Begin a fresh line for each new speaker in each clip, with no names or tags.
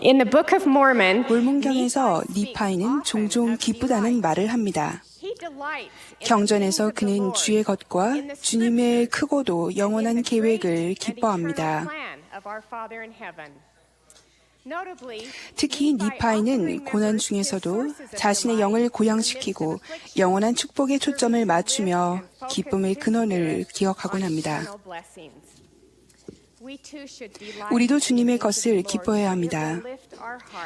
In the Book of Mormon,
몰몬경에서 니파이는 종종 기쁘다는 말을 합니다. 경전에서 그는 주의 것과 주님의 크고도 영원한 계획을 기뻐합니다. 특히 니파이는 고난 중에서도 자신의 영을 고양시키고 영원한 축복에 초점을 맞추며 기쁨의 근원을 기억하곤 합니다. 우리도 주님의 것을 기뻐해야 합니다.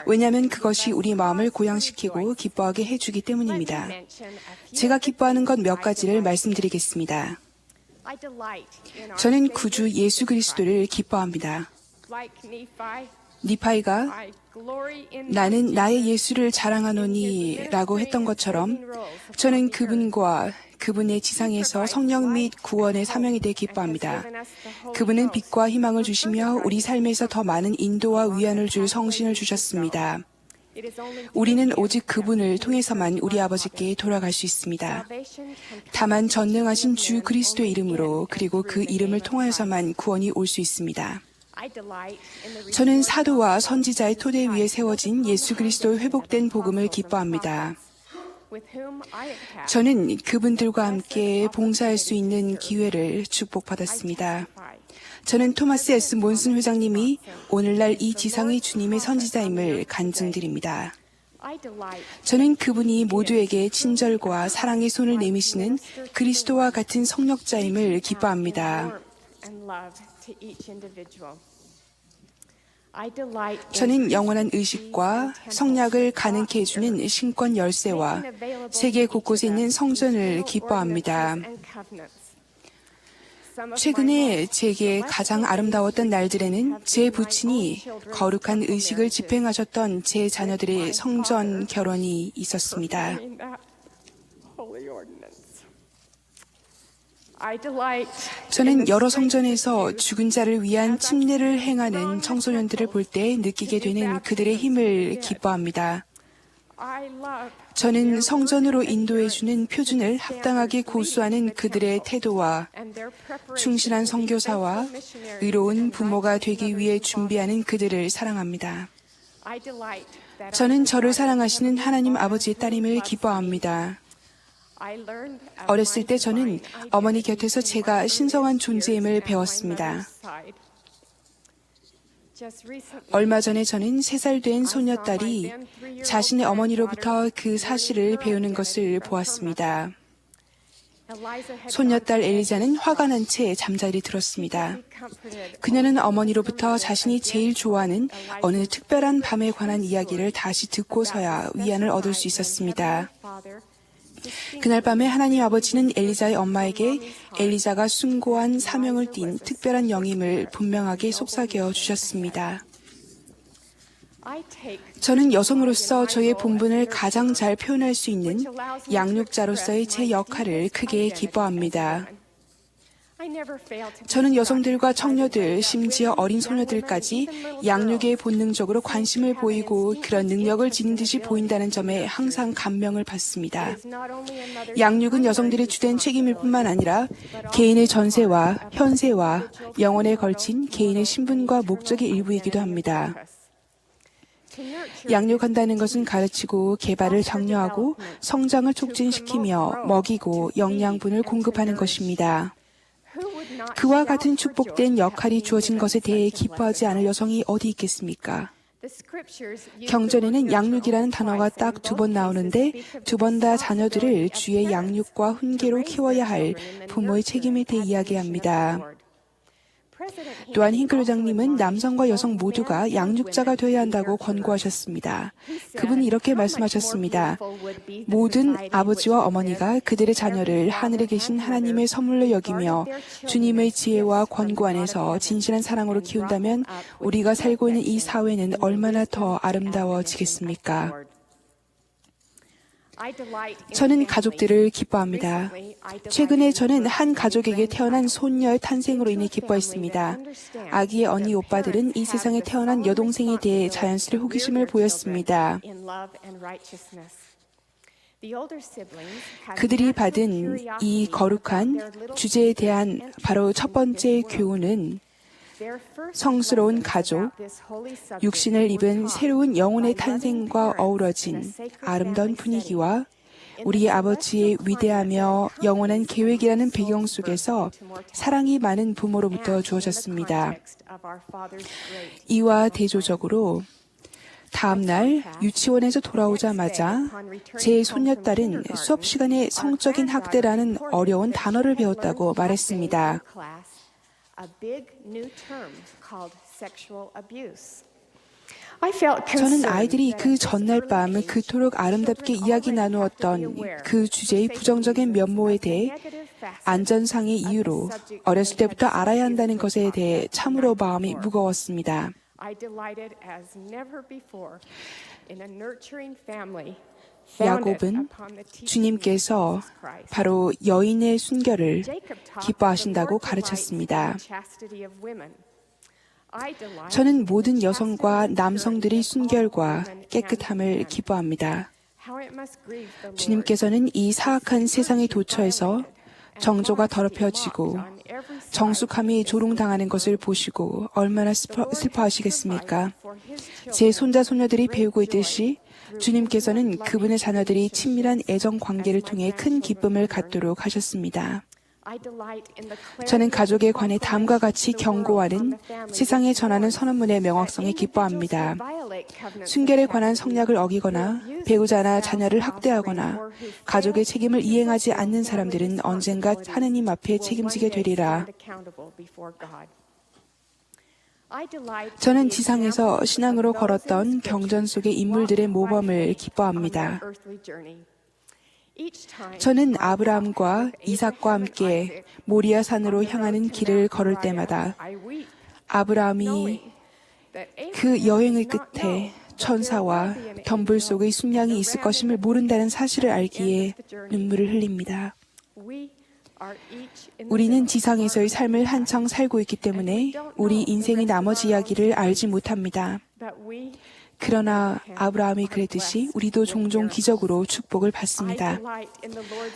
왜냐하면 그것이 우리 마음을 고양시키고 기뻐하게 해주기 때문입니다. 제가 기뻐하는 것 몇 가지를 말씀드리겠습니다. 저는 구주 예수 그리스도를 기뻐합니다. 니파이가 나는 나의 예수를 자랑하노니 라고 했던 것처럼 저는 그분과 그분의 지상에서 성령 및 구원의 사명에 대해 기뻐합니다. 그분은 빛과 희망을 주시며 우리 삶에서 더 많은 인도와 위안을 줄 성신을 주셨습니다. 우리는 오직 그분을 통해서만 우리 아버지께 돌아갈 수 있습니다. 다만 전능하신 주 그리스도의 이름으로 그리고 그 이름을 통하여서만 구원이 올 수 있습니다. 저는 사도와 선지자의 토대 위에 세워진 예수 그리스도의 회복된 복음을 기뻐합니다. 저는 그분들과 함께 봉사할 수 있는 기회를 축복받았습니다. 저는 토마스 S. 몬슨 회장님이 오늘날 이 지상의 주님의 선지자임을 간증드립니다. 저는 그분이 모두에게 친절과 사랑의 손을 내미시는 그리스도와 같은 성역자임을 기뻐합니다. 저는 영원한 의식과 성약을 가능케 해주는 신권 열쇠와 세계 곳곳에 있는 성전을 기뻐합니다. 최근에 제게 가장 아름다웠던 날들에는 제 부친이 거룩한 의식을 집행하셨던 제 자녀들의 성전 결혼이 있었습니다. 저는 여러 성전에서 죽은 자를 위한 침례를 행하는 청소년들을 볼 때 느끼게 되는 그들의 힘을 기뻐합니다. 저는 성전으로 인도해주는 표준을 합당하게 고수하는 그들의 태도와 충실한 선교사와 의로운 부모가 되기 위해 준비하는 그들을 사랑합니다. 저는 저를 사랑하시는 하나님 아버지의 딸임을 기뻐합니다. 어렸을 때 저는 어머니 곁에서 제가 신성한 존재임을 배웠습니다. 얼마 전에 저는 3살 된 소녀딸이 자신의 어머니로부터 그 사실을 배우는 것을 보았습니다. 소녀딸 엘리자는 화가 난 채 잠자리 들었습니다. 그녀는 어머니로부터 자신이 제일 좋아하는 어느 특별한 밤에 관한 이야기를 다시 듣고서야 위안을 얻을 수 있었습니다. 그날 밤에 하나님 아버지는 엘리자의 엄마에게 엘리자가 숭고한 사명을 띤 특별한 영임을 분명하게 속삭여 주셨습니다. 저는 여성으로서 저의 본분을 가장 잘 표현할 수 있는 양육자로서의 제 역할을 크게 기뻐합니다. 저는 여성들과 청녀들, 심지어 어린 소녀들까지 양육에 본능적으로 관심을 보이고 그런 능력을 지닌 듯이 보인다는 점에 항상 감명을 받습니다. 양육은 여성들의 주된 책임일 뿐만 아니라 개인의 전세와 현세와 영혼에 걸친 개인의 신분과 목적의 일부이기도 합니다. 양육한다는 것은 가르치고 개발을 장려하고 성장을 촉진시키며 먹이고 영양분을 공급하는 것입니다. 그와 같은 축복된 역할이 주어진 것에 대해 기뻐하지 않을 여성이 어디 있겠습니까? 경전에는 양육이라는 단어가 딱 2번 나오는데 2번 다 자녀들을 주의 양육과 훈계로 키워야 할 부모의 책임에 대해 이야기합니다. 또한 힝클 회장님은 남성과 여성 모두가 양육자가 되어야 한다고 권고하셨습니다. 그분은 이렇게 말씀하셨습니다. 모든 아버지와 어머니가 그들의 자녀를 하늘에 계신 하나님의 선물로 여기며 주님의 지혜와 권고 안에서 진실한 사랑으로 키운다면 우리가 살고 있는 이 사회는 얼마나 더 아름다워지겠습니까? 저는 가족들을 기뻐합니다. 최근에 저는 한 가족에게 태어난 손녀의 탄생으로 인해 기뻐했습니다. 아기의 언니 오빠들은 이 세상에 태어난 여동생에 대해 자연스레 호기심을 보였습니다. 그들이 받은 이 거룩한 주제에 대한 바로 첫 번째 교훈은 성스러운 가족, 육신을 입은 새로운 영혼의 탄생과 어우러진 아름다운 분위기와 우리 아버지의 위대하며 영원한 계획이라는 배경 속에서 사랑이 많은 부모로부터 주어졌습니다. 이와 대조적으로 다음 날 유치원에서 돌아오자마자 제 손녀딸은 수업 시간에 성적인 학대라는 어려운 단어를 배웠다고 말했습니다. 저는 아이들이 그 전날 밤 그토록 아름답게 이야기 나누었던 그 주제의 부정적인 면모에 대해 안전상의 이유로 어렸을 때부터 알아야 한다는 것에 대해 참으로 마음이 무거웠습니다. 야곱은 주님께서 바로 여인의 순결을 기뻐하신다고 가르쳤습니다. 저는 모든 여성과 남성들의 순결과 깨끗함을 기뻐합니다. 주님께서는 이 사악한 세상의 도처에서 정조가 더럽혀지고 정숙함이 조롱당하는 것을 보시고 얼마나 슬퍼하시겠습니까? 제 손자 손녀들이 배우고 있듯이 주님께서는 그분의 자녀들이 친밀한 애정 관계를 통해 큰 기쁨을 갖도록 하셨습니다. 저는 가족에 관해 다음과 같이 경고하는 세상에 전하는 선언문의 명확성에 기뻐합니다. 순결에 관한 성약을 어기거나 배우자나 자녀를 학대하거나 가족의 책임을 이행하지 않는 사람들은 언젠가 하느님 앞에 책임지게 되리라. 저는 지상에서 신앙으로 걸었던 경전 속의 인물들의 모범을 기뻐합니다. 저는 아브라함과 이삭과 함께 모리아 산으로 향하는 길을 걸을 때마다 아브라함이 그 여행의 끝에 천사와 덤불 속의 순양이 있을 것임을 모른다는 사실을 알기에 눈물을 흘립니다. 우리는 지상에서의 삶을 한창 살고 있기 때문에 우리 인생의 나머지 이야기를 알지 못합니다. 그러나 아브라함이 그랬듯이 우리도 종종 기적으로 축복을 받습니다.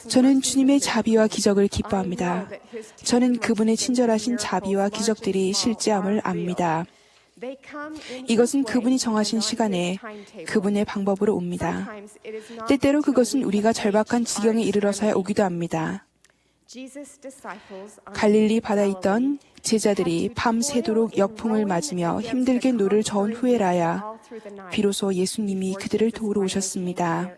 저는 주님의 자비와 기적을 기뻐합니다. 저는 그분의 친절하신 자비와 기적들이 실제함을 압니다. 이것은 그분이 정하신 시간에 그분의 방법으로 옵니다. 때때로 그것은 우리가 절박한 지경에 이르러서야 오기도 합니다. 갈릴리 바다에 있던 제자들이 밤새도록 역풍을 맞으며 힘들게 노를 저은 후에라야 비로소 예수님이 그들을 도우러 오셨습니다.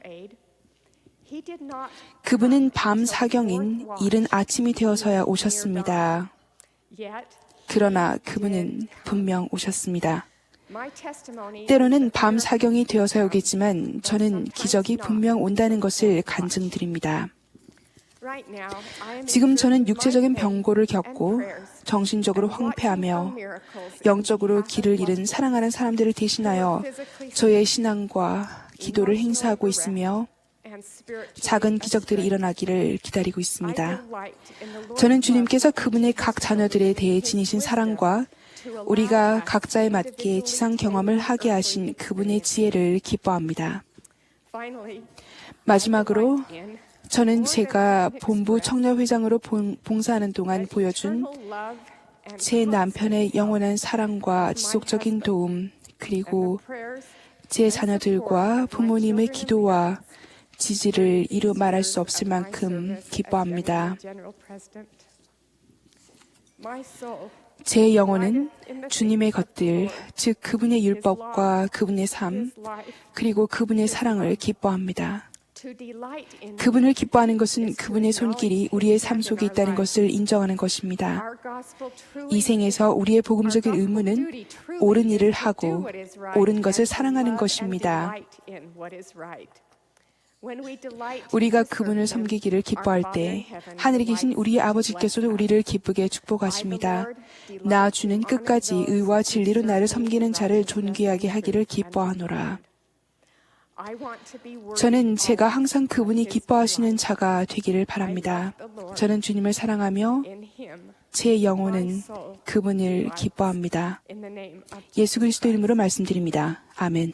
그분은 밤 사경인 이른 아침이 되어서야 오셨습니다. 그러나 그분은 분명 오셨습니다. 때로는 밤 사경이 되어서야 오겠지만 저는 기적이 분명 온다는 것을 간증드립니다. 지금 저는 육체적인 병고를 겪고 정신적으로 황폐하며 영적으로 길을 잃은 사랑하는 사람들을 대신하여 저의 신앙과 기도를 행사하고 있으며 작은 기적들이 일어나기를 기다리고 있습니다. 저는 주님께서 그분의 각 자녀들에 대해 지니신 사랑과 우리가 각자에 맞게 지상 경험을 하게 하신 그분의 지혜를 기뻐합니다. 마지막으로 저는 제가 본부 청년회장으로 봉사하는 동안 보여준 제 남편의 영원한 사랑과 지속적인 도움, 그리고 제 자녀들과 부모님의 기도와 지지를 이루 말할 수 없을 만큼 기뻐합니다. 제 영혼은 주님의 것들, 즉 그분의 율법과 그분의 삶, 그리고 그분의 사랑을 기뻐합니다. 그분을 기뻐하는 것은 그분의 손길이 우리의 삶 속에 있다는 것을 인정하는 것입니다. 이 생에서 우리의 복음적인 의무는 옳은 일을 하고 옳은 것을 사랑하는 것입니다. 우리가 그분을 섬기기를 기뻐할 때 하늘에 계신 우리의 아버지께서도 우리를 기쁘게 축복하십니다. 나 주는 끝까지 의와 진리로 나를 섬기는 자를 존귀하게 하기를 기뻐하노라. 저는 제가 항상 그분이 기뻐하시는 자가 되기를 바랍니다. 저는 주님을 사랑하며 제 영혼은 그분을 기뻐합니다. 예수 그리스도 이름으로 말씀드립니다. 아멘.